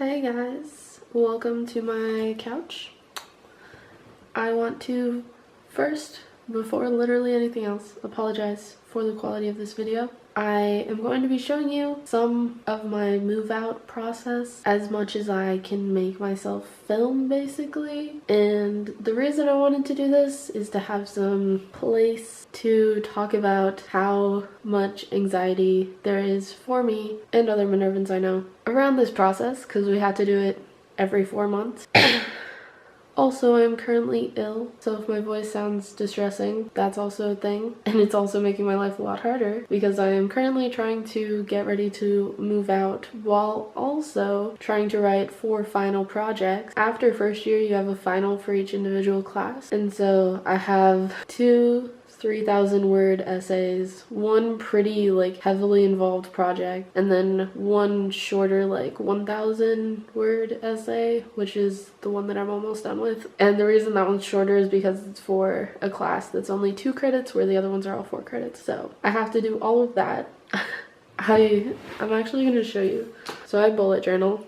Hey guys, welcome to my couch. I want to first, before literally anything else, apologize for the quality of this video. I am going to be showing you some of my move out process as much as I can make myself film basically. And the reason I wanted to do this is to have some place to talk about how much anxiety there is for me and other Minervans I know around this process, because we have to do it every 4 months. Also, I'm currently ill, so if my voice sounds distressing, that's also a thing. And it's also making my life a lot harder because I am currently trying to get ready to move out while also trying to write 4 final projects. After first year, you have a final for each individual class. And so I have 2 3,000-word essays, 1 pretty heavily involved project, and then 1 shorter 1,000-word essay, which is the one that I'm almost done with. And the reason that one's shorter is because it's for a class that's only 2 credits, where the other ones are all 4 credits. So I have to do all of that. I'm actually going to show you. So I bullet journal.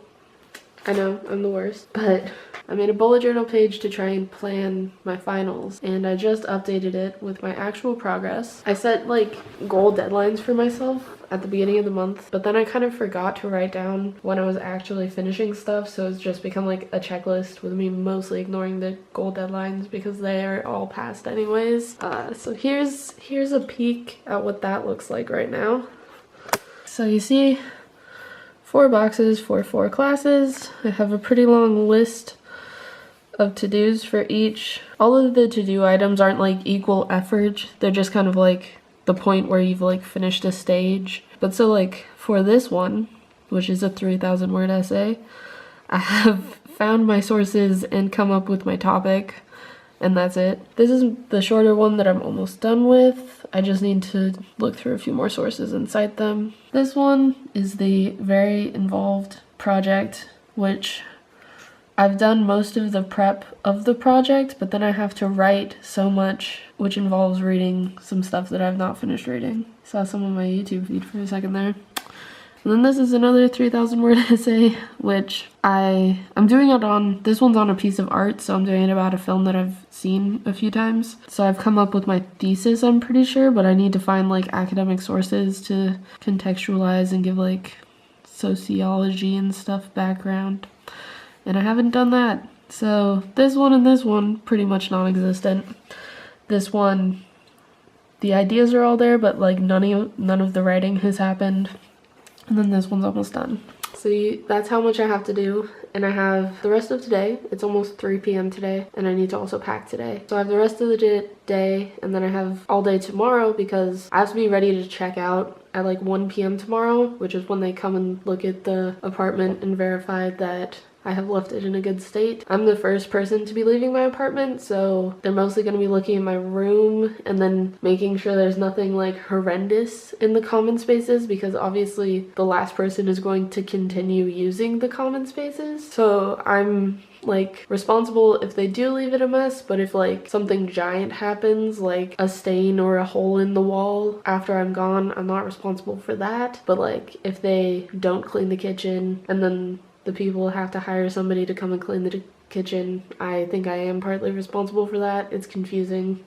I know, I'm the worst, but I made a bullet journal page to try and plan my finals, and I just updated it with my actual progress. I set goal deadlines for myself at the beginning of the month, but then I kind of forgot to write down when I was actually finishing stuff, so it's just become a checklist with me mostly ignoring the goal deadlines because they are all passed anyways. So here's a peek at what that looks like right now. So you see 4 boxes for 4 classes. I have a pretty long list of to-dos for each. All of the to-do items aren't equal effort. They're just kind of the point where you've finished a stage. But so for this one, which is a 3,000-word essay, I have found my sources and come up with my topic, and that's it. This is the shorter one that I'm almost done with. I just need to look through a few more sources and cite them. This one is the very involved project, which I've done most of the prep of the project, but then I have to write so much, which involves reading some stuff that I've not finished reading. Saw some of my YouTube feed for a second there. And then this is another 3,000-word essay, which I'm doing it on, this one's on a piece of art, so I'm doing it about a film that I've seen a few times. So I've come up with my thesis, I'm pretty sure, but I need to find academic sources to contextualize and give sociology and stuff background. And I haven't done that. So this one and this one, pretty much non-existent. This one, the ideas are all there, but none of the writing has happened. And then this one's almost done. So that's how much I have to do. And I have the rest of today. It's almost 3 p.m. today, and I need to also pack today. So I have the rest of the day, and then I have all day tomorrow because I have to be ready to check out at 1 p.m. tomorrow, which is when they come and look at the apartment and verify that I have left it in a good state. I'm the first person to be leaving my apartment, so they're mostly going to be looking in my room and then making sure there's nothing horrendous in the common spaces, because obviously the last person is going to continue using the common spaces. So I'm responsible if they do leave it a mess, but if something giant happens, like a stain or a hole in the wall after I'm gone, I'm not responsible for that. But if they don't clean the kitchen and then the people have to hire somebody to come and clean the kitchen, I think I am partly responsible for that. It's confusing.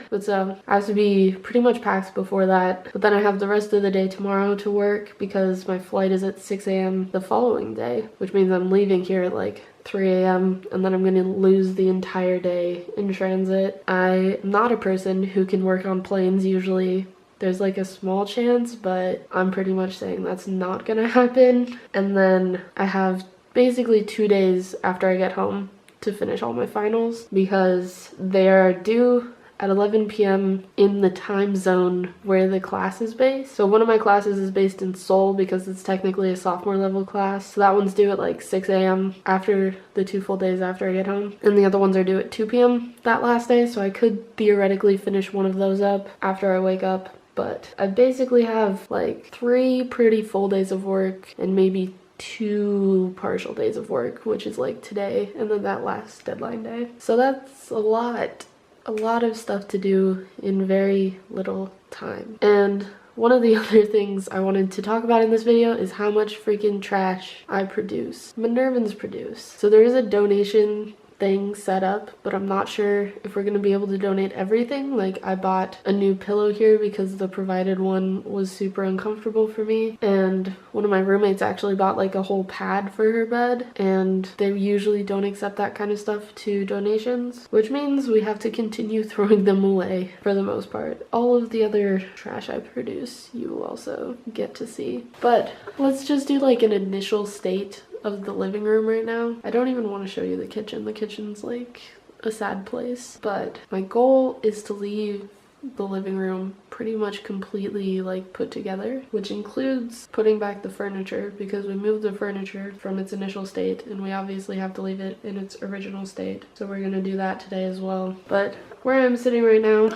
But so I have to be pretty much packed before that. But then I have the rest of the day tomorrow to work because my flight is at 6 a.m. the following day, which means I'm leaving here at 3 a.m. and then I'm going to lose the entire day in transit. I'm not a person who can work on planes usually. There's a small chance, but I'm pretty much saying that's not gonna happen. And then I have basically 2 days after I get home to finish all my finals because they are due at 11 p.m. in the time zone where the class is based. So one of my classes is based in Seoul because it's technically a sophomore level class. So that one's due at 6 a.m. after the 2 full days after I get home. And the other ones are due at 2 p.m. that last day. So I could theoretically finish one of those up after I wake up. But I basically have 3 pretty full days of work and maybe 2 partial days of work, which is today and then that last deadline day. So that's a lot of stuff to do in very little time. And one of the other things I wanted to talk about in this video is how much freaking trash I produce. Minervans produce. So there is a donation thing set up, but I'm not sure if we're gonna be able to donate everything. Like, I bought a new pillow here because the provided one was super uncomfortable for me, and one of my roommates actually bought like a whole pad for her bed, and they usually don't accept that kind of stuff to donations, which means we have to continue throwing them away for the most part. All of the other trash I produce you will also get to see, but let's just do like an initial state of the living room right now. I don't even want to show you the kitchen. The kitchen's like a sad place, but my goal is to leave the living room pretty much completely like put together, which includes putting back the furniture because we moved the furniture from its initial state and we obviously have to leave it in its original state. So we're gonna do that today as well. But where I'm sitting right now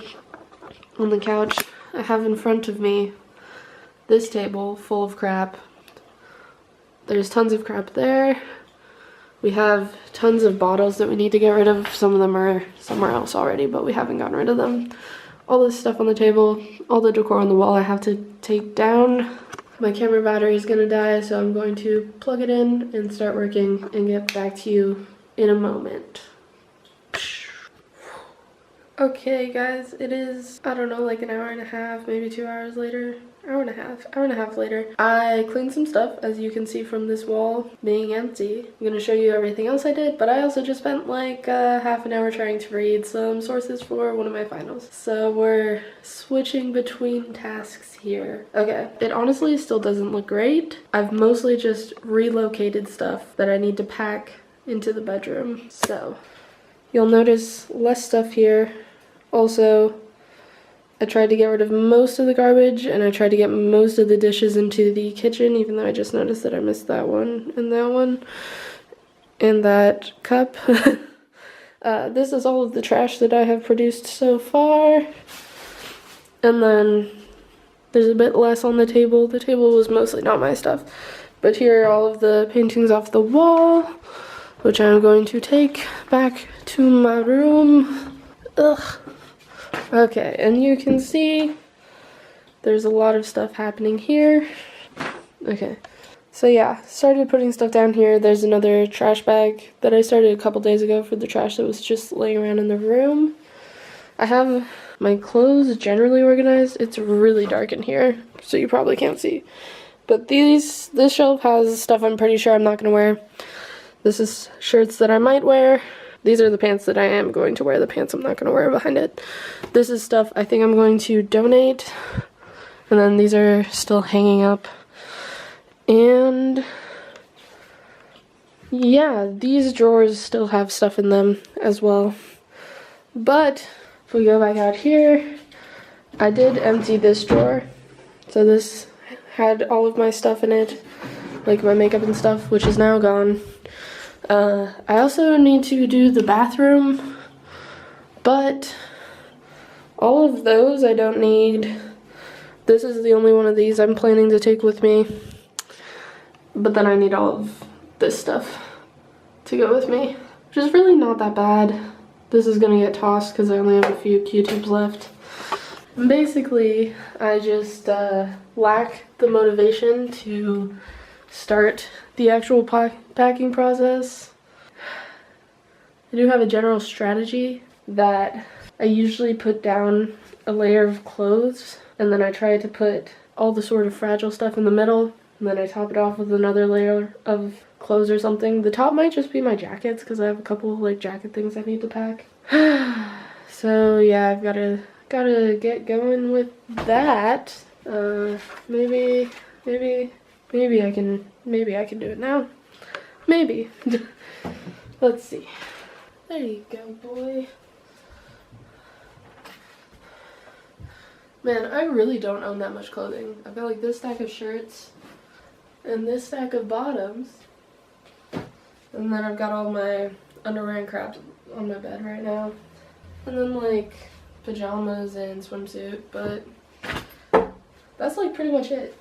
on the couch, I have in front of me this table full of crap. There's tons of crap there. We have tons of bottles that we need to get rid of. Some of them are somewhere else already, but we haven't gotten rid of them. All this stuff on the table, all the decor on the wall I have to take down. My camera battery is gonna die, so I'm going to plug it in and start working and get back to you in a moment. Okay guys, it is, I don't know, like an hour and a half, maybe 2 hours later. Hour and a half later. I cleaned some stuff, as you can see from this wall being empty. I'm gonna show you everything else I did, but I also just spent like half an hour trying to read some sources for one of my finals. So we're switching between tasks here. Okay, it honestly still doesn't look great. I've mostly just relocated stuff that I need to pack into the bedroom. So you'll notice less stuff here. Also, I tried to get rid of most of the garbage, and I tried to get most of the dishes into the kitchen, even though I just noticed that I missed that one, and that cup. This is all of the trash that I have produced so far. And then there's a bit less on the table. The table was mostly not my stuff. But here are all of the paintings off the wall, which I'm going to take back to my room. Ugh. Okay, and you can see there's a lot of stuff happening here. Okay, so yeah, started putting stuff down here. There's another trash bag that I started a couple days ago for the trash that was just laying around in the room. I have my clothes generally organized. It's really dark in here, so you probably can't see. But this shelf has stuff I'm pretty sure I'm not gonna wear. This is shirts that I might wear. These are the pants that I am going to wear. The pants I'm not going to wear behind it. This is stuff I think I'm going to donate. And then these are still hanging up. And yeah, these drawers still have stuff in them as well. But if we go back out here, I did empty this drawer. So this had all of my stuff in it, like my makeup and stuff, which is now gone. I also need to do the bathroom, but all of those I don't need. This is the only one of these I'm planning to take with me, but then I need all of this stuff to go with me, which is really not that bad. This is gonna get tossed because I only have a few Q-tips left. And basically, I just lack the motivation to start the actual packing process. I do have a general strategy that I usually put down a layer of clothes, and then I try to put all the sort of fragile stuff in the middle, and then I top it off with another layer of clothes or something. The top might just be my jackets because I have a couple like jacket things I need to pack. So yeah, I've gotta get going with that. Maybe I can do it now. Maybe. Let's see. There you go, boy. Man, I really don't own that much clothing. I've got like this stack of shirts and this stack of bottoms. And then I've got all my underwear and crap on my bed right now. And then like pajamas and swimsuit, but that's like pretty much it.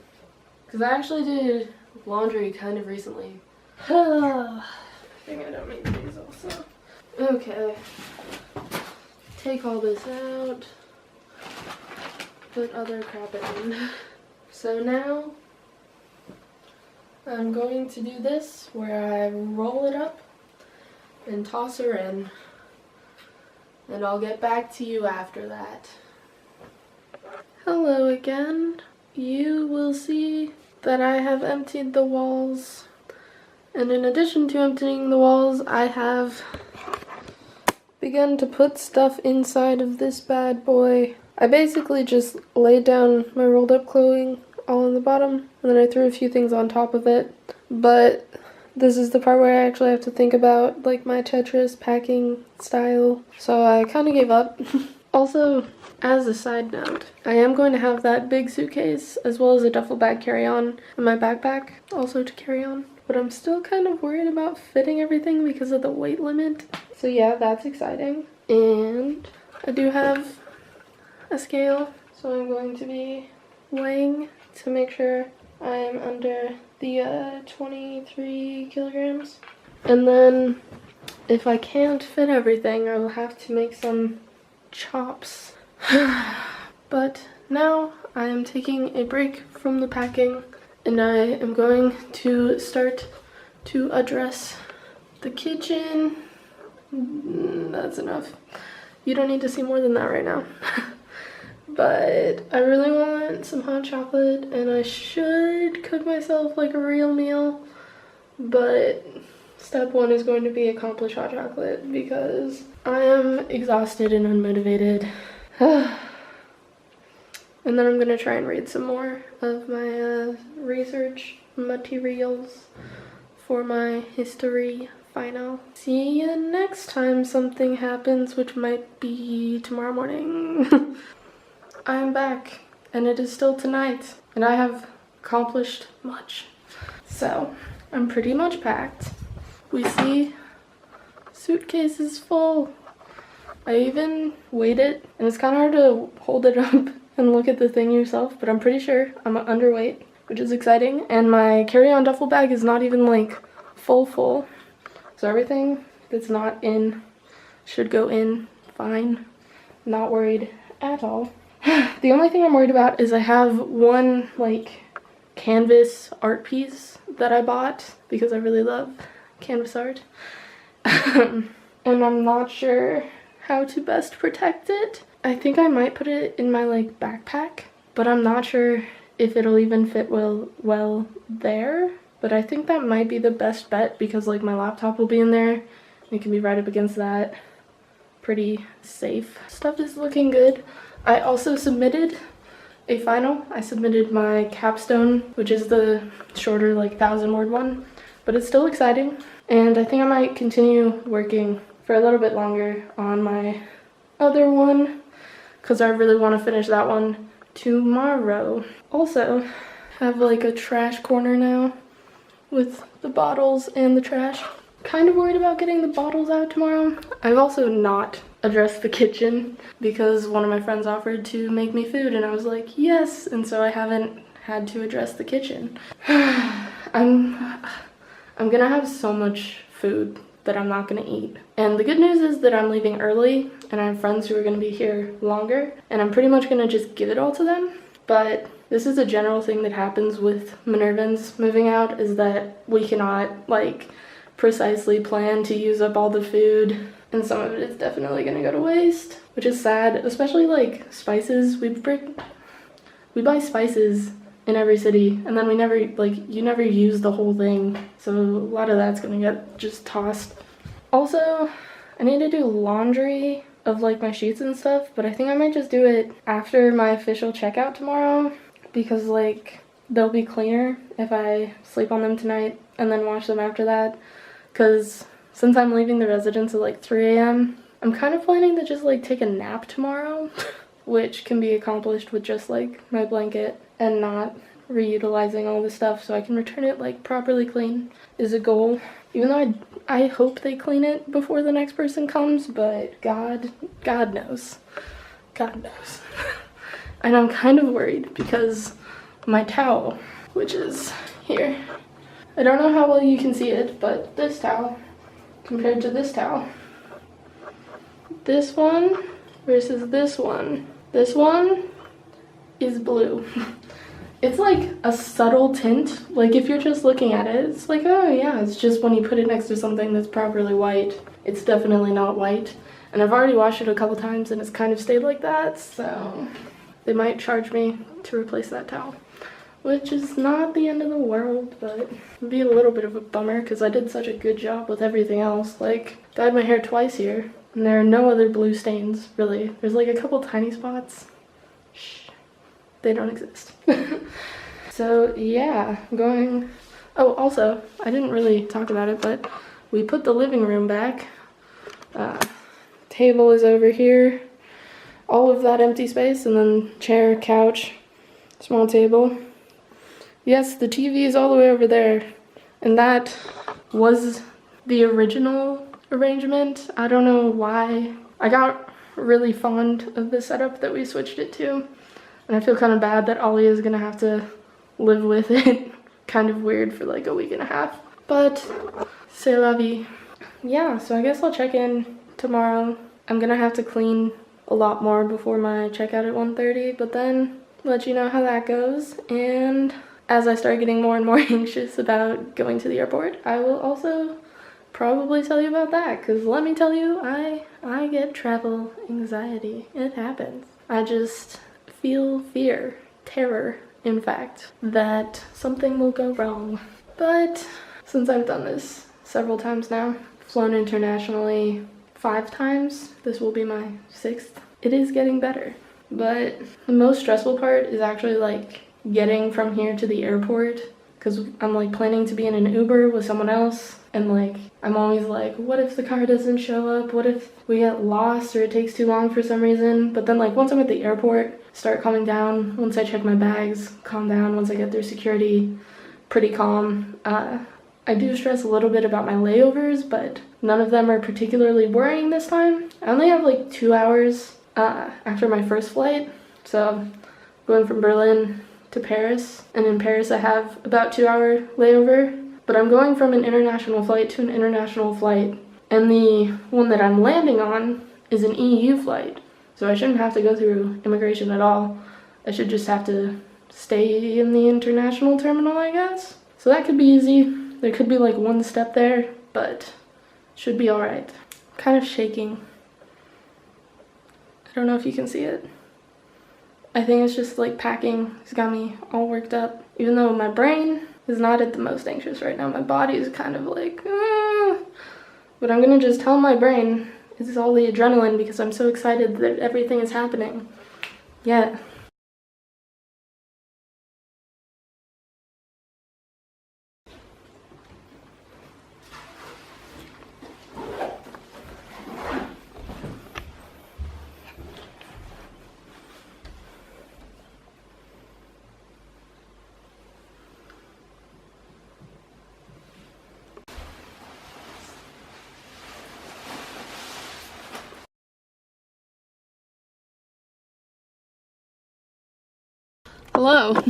Because I actually did laundry kind of recently. I think I don't need these also. Okay. Take all this out. Put other crap in. So now I'm going to do this where I roll it up and toss her in, and I'll get back to you after that. Hello again. You will see that I have emptied the walls, and in addition to emptying the walls, I have begun to put stuff inside of this bad boy. I basically just laid down my rolled up clothing all on the bottom, and then I threw a few things on top of it, but this is the part where I actually have to think about like my Tetris packing style, so I kind of gave up. Also, as a side note, I am going to have that big suitcase as well as a duffel bag carry-on and my backpack also to carry on, but I'm still kind of worried about fitting everything because of the weight limit. So yeah, that's exciting. And I do have a scale, so I'm going to be weighing to make sure I am under the 23 kilograms. And then if I can't fit everything, I will have to make some chops. But now I am taking a break from the packing, and I am going to start to address the kitchen. That's enough. You don't need to see more than that right now. But I really want some hot chocolate, and I should cook myself like a real meal, but step one is going to be accomplish hot chocolate because I am exhausted and unmotivated. And then I'm going to try and read some more of my research materials for my history final. See you next time something happens, which might be tomorrow morning. I am back, and it is still tonight, and I have accomplished much. So, I'm pretty much packed. We see suitcase is full. I even weighed it, and it's kind of hard to hold it up and look at the thing yourself, but I'm pretty sure I'm underweight, which is exciting. And my carry-on duffel bag is not even like full. So everything that's not in should go in fine. Not worried at all. The only thing I'm worried about is I have one like canvas art piece that I bought because I really love canvas art. And I'm not sure how to best protect it. I think I might put it in my like backpack, but I'm not sure if it'll even fit well there. But I think that might be the best bet because like my laptop will be in there and it can be right up against that. Pretty safe. Stuff is looking good. I also submitted a final. I submitted my capstone, which is the shorter like 1,000-word one, but it's still exciting. And I think I might continue working for a little bit longer on my other one because I really want to finish that one tomorrow. Also, have like a trash corner now with the bottles and the trash. Kind of worried about getting the bottles out tomorrow. I've also not addressed the kitchen because one of my friends offered to make me food and I was like, yes, and so I haven't had to address the kitchen. I'm gonna have so much food that I'm not gonna eat. And the good news is that I'm leaving early and I have friends who are gonna be here longer and I'm pretty much gonna just give it all to them. But this is a general thing that happens with Minervans moving out, is that we cannot like precisely plan to use up all the food, and some of it is definitely gonna go to waste, which is sad, especially like spices. We buy spices in every city and then we never, like, you never use the whole thing, so a lot of that's gonna get just tossed. Also, I need to do laundry of like my sheets and stuff, but I think I might just do it after my official checkout tomorrow because like they'll be cleaner if I sleep on them tonight and then wash them after that. Because since I'm leaving the residence at like 3 a.m., I'm kind of planning to just like take a nap tomorrow, which can be accomplished with just like my blanket and not reutilizing all the stuff, so I can return it like properly clean is a goal. Even though I hope they clean it before the next person comes, but God knows. God knows. And I'm kind of worried because my towel, which is here, I don't know how well you can see it, but this towel compared to this towel, this one versus this one is blue. It's like a subtle tint. Like if you're just looking at it, it's like, oh yeah, it's just when you put it next to something that's properly white, it's definitely not white. And I've already washed it a couple times and it's kind of stayed like that, so they might charge me to replace that towel. Which is not the end of the world, but it'd be a little bit of a bummer because I did such a good job with everything else. Like, dyed my hair twice here, and there are no other blue stains, really. There's like a couple tiny spots. Shh. They don't exist. So yeah, I'm going... Oh, also, I didn't really talk about it, but we put the living room back. Table is over here. All of that empty space, and then chair, couch, small table. Yes, the TV is all the way over there, and that was the original arrangement. I don't know why. I got really fond of the setup that we switched it to, and I feel kind of bad that Ollie is gonna have to live with it. Kind of weird for like a week and a half, but c'est la vie. Yeah, so I guess I'll check in tomorrow. I'm gonna have to clean a lot more before my checkout at 1:30, but then let you know how that goes. And as I start getting more and more anxious about going to the airport, I will also probably tell you about that, because let me tell you, I get travel anxiety. It happens. I just feel fear, terror, in fact, that something will go wrong. But since I've done this several times now, flown internationally 5 times, this will be my 6th, it is getting better. But the most stressful part is actually like getting from here to the airport, because I'm like planning to be in an Uber with someone else, and like I'm always like, what if the car doesn't show up? What if we get lost or it takes too long for some reason? But then like once I'm at the airport, start calming down. Once I check my bags, calm down. Once I get through security, pretty calm. I do stress a little bit about my layovers, but none of them are particularly worrying this time. I only have like 2 hours after my first flight, so going from Berlin to Paris, and in Paris I have about 2-hour layover, but I'm going from an international flight to an international flight, and the one that I'm landing on is an EU flight, so I shouldn't have to go through immigration at all. I should just have to stay in the international terminal, I guess. So that could be easy. There could be like one step there, but should be alright. Kind of shaking. I don't know if you can see it. I think it's just like packing has got me all worked up. Even though my brain is not at the most anxious right now, my body is kind of like, but I'm gonna just tell my brain it's all the adrenaline because I'm so excited that everything is happening. Yeah. Hello.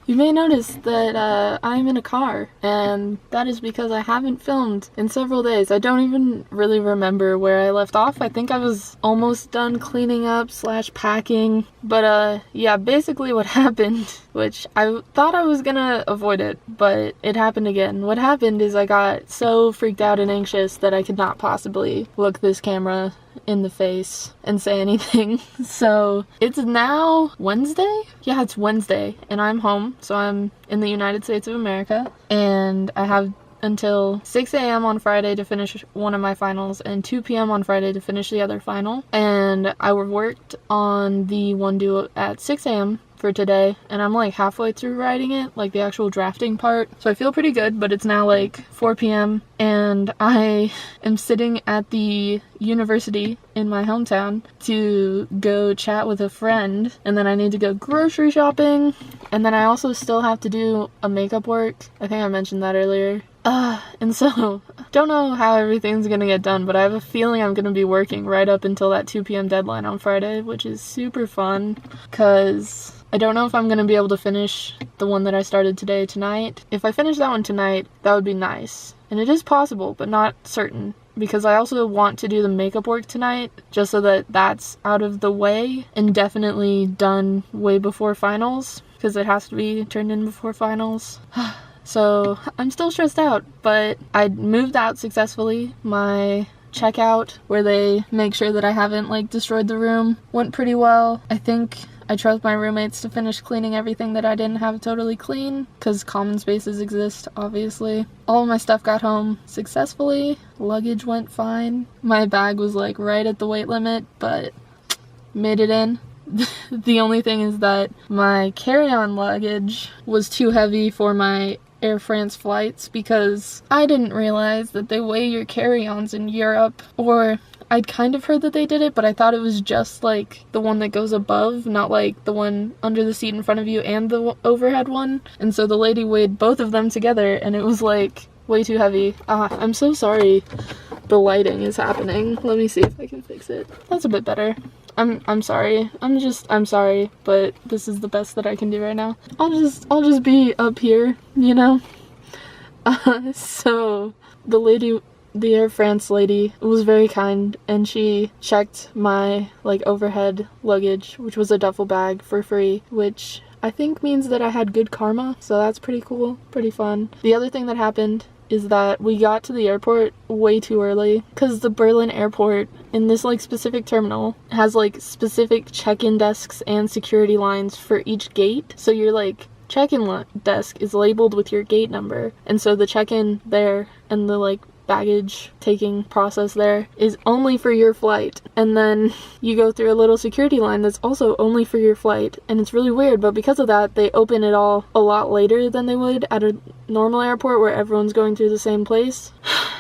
You may notice that I'm in a car, and that is because I haven't filmed in several days. I don't even really remember where I left off. I think I was almost done cleaning up / packing, but yeah, basically what happened, which I thought I was gonna avoid it, but it happened again. What happened is I got so freaked out and anxious that I could not possibly look this camera in the face and say anything. So it's now Wednesday? Yeah, it's Wednesday, and I'm home, so I'm in the United States of America, and I have until 6 a.m. on Friday to finish one of my finals and 2 p.m. on Friday to finish the other final. And I worked on the one due at 6 a.m. for today, and I'm like halfway through writing it, like the actual drafting part. So I feel pretty good, but it's now like 4 p.m. and I am sitting at the university in my hometown to go chat with a friend, and then I need to go grocery shopping, and then I also still have to do a makeup work. I think I mentioned that earlier. And so, don't know how everything's gonna get done, but I have a feeling I'm gonna be working right up until that 2 p.m. deadline on Friday, which is super fun, cause I don't know if I'm gonna be able to finish the one that I started today tonight. If I finish that one tonight, that would be nice. And it is possible, but not certain, because I also want to do the makeup work tonight, just so that that's out of the way and definitely done way before finals. because it has to be turned in before finals. So I'm still stressed out, but I moved out successfully. My checkout, where they make sure that I haven't like destroyed the room, went pretty well. I think I trust my roommates to finish cleaning everything that I didn't have totally clean, because common spaces exist, obviously. All of my stuff got home successfully. Luggage went fine. My bag was like right at the weight limit, but made it in. The only thing is that my carry-on luggage was too heavy for my Air France flights, because I didn't realize that they weigh your carry-ons in Europe, or I'd kind of heard that they did it, but I thought it was just like the one that goes above, not like the one under the seat in front of you and the overhead one. And so the lady weighed both of them together and it was like way too heavy. I'm so sorry the lighting is happening. Let me see if I can fix it. That's a bit better. I'm sorry. I'm sorry, but this is the best that I can do right now. I'll just be up here, you know? So the Air France lady was very kind, and she checked my like overhead luggage, which was a duffel bag, for free, which I think means that I had good karma, so that's pretty cool, pretty fun. The other thing that happened is that we got to the airport way too early, because the Berlin airport in this like specific terminal has like specific check-in desks and security lines for each gate. So your like check-in desk is labeled with your gate number, and so the check-in there and the like baggage taking process there is only for your flight, and then you go through a little security line that's also only for your flight, and it's really weird. But because of that, they open it all a lot later than they would at a normal airport where everyone's going through the same place.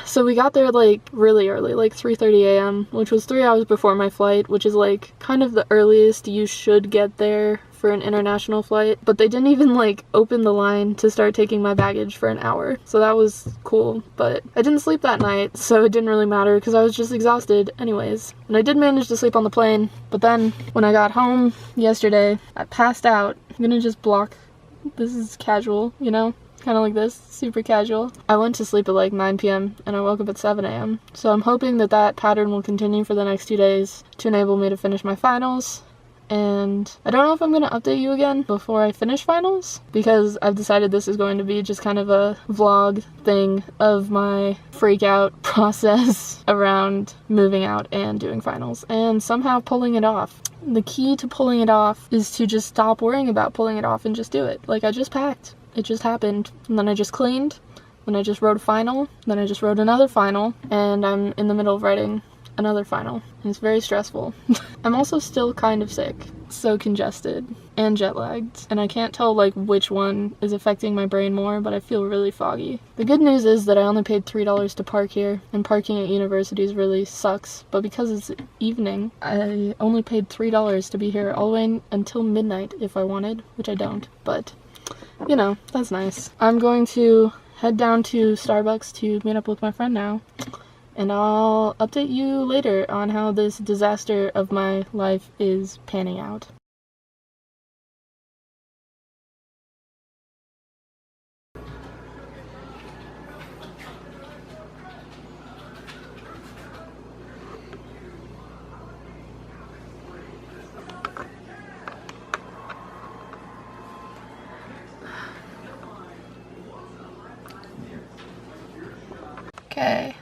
So we got there like really early, like 3:30 a.m., which was 3 hours before my flight, which is like kind of the earliest you should get there for an international flight. But they didn't even like open the line to start taking my baggage for an hour, so that was cool. But I didn't sleep that night, so it didn't really matter because I was just exhausted anyways. And I did manage to sleep on the plane, but then when I got home yesterday, I passed out. I'm gonna just block, this is casual, you know, kind of like this, super casual. I went to sleep at like 9 p.m. and I woke up at 7 a.m. So I'm hoping that that pattern will continue for the next 2 days to enable me to finish my finals. And I don't know if I'm going to update you again before I finish finals, because I've decided this is going to be just kind of a vlog thing of my freak out process around moving out and doing finals and somehow pulling it off. The key to pulling it off is to just stop worrying about pulling it off and just do it. Like, I just packed. It just happened. And then I just cleaned. Then I just wrote a final. Then I just wrote another final. And I'm in the middle of writing another final, and it's very stressful. I'm also still kind of sick, so congested and jet lagged, and I can't tell like which one is affecting my brain more, but I feel really foggy. The good news is that I only paid $3 to park here, and parking at universities really sucks, but because it's evening, I only paid $3 to be here all the way until midnight if I wanted, which I don't, but you know, that's nice. I'm going to head down to Starbucks to meet up with my friend now, and I'll update you later on how this disaster of my life is panning out. Okay.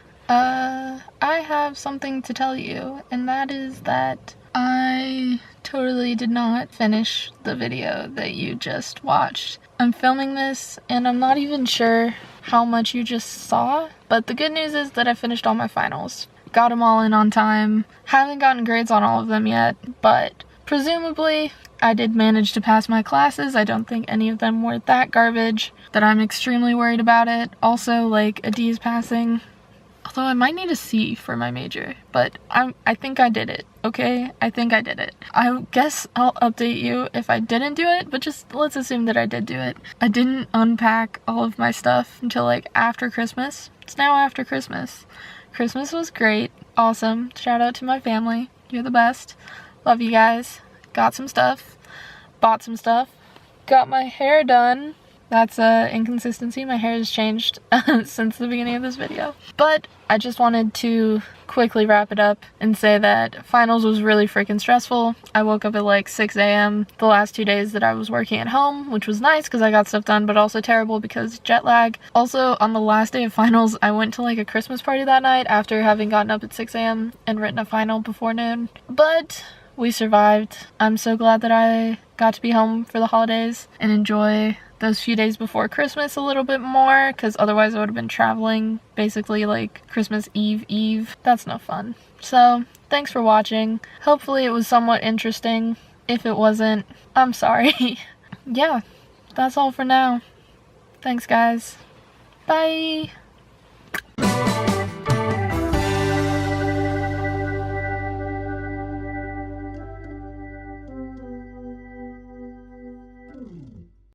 I have something to tell you, and that is that I totally did not finish the video that you just watched. I'm filming this, and I'm not even sure how much you just saw, but the good news is that I finished all my finals. Got them all in on time. Haven't gotten grades on all of them yet, but presumably I did manage to pass my classes. I don't think any of them were that garbage that I'm extremely worried about it. Also, like, a D is passing. Although I might need a C for my major, but I think I did it, okay? I think I did it. I guess I'll update you if I didn't do it, but just let's assume that I did do it. I didn't unpack all of my stuff until like after Christmas. It's now after Christmas. Christmas was great, awesome. Shout out to my family. You're the best. Love you guys. Got some stuff. Bought some stuff. Got my hair done. that's a inconsistency. My hair has changed since the beginning of this video. But I just wanted to quickly wrap it up and say that finals was really freaking stressful. I woke up at like 6 a.m. the last 2 days that I was working at home, which was nice because I got stuff done, but also terrible because jet lag. Also, on the last day of finals, I went to like a Christmas party that night after having gotten up at 6 a.m. and written a final before noon. But we survived. I'm so glad that I got to be home for the holidays and enjoy those few days before Christmas a little bit more, because otherwise I would have been traveling basically like Christmas Eve. That's no fun. So thanks for watching. Hopefully it was somewhat interesting. If it wasn't, I'm sorry. Yeah, that's all for now. Thanks guys. Bye.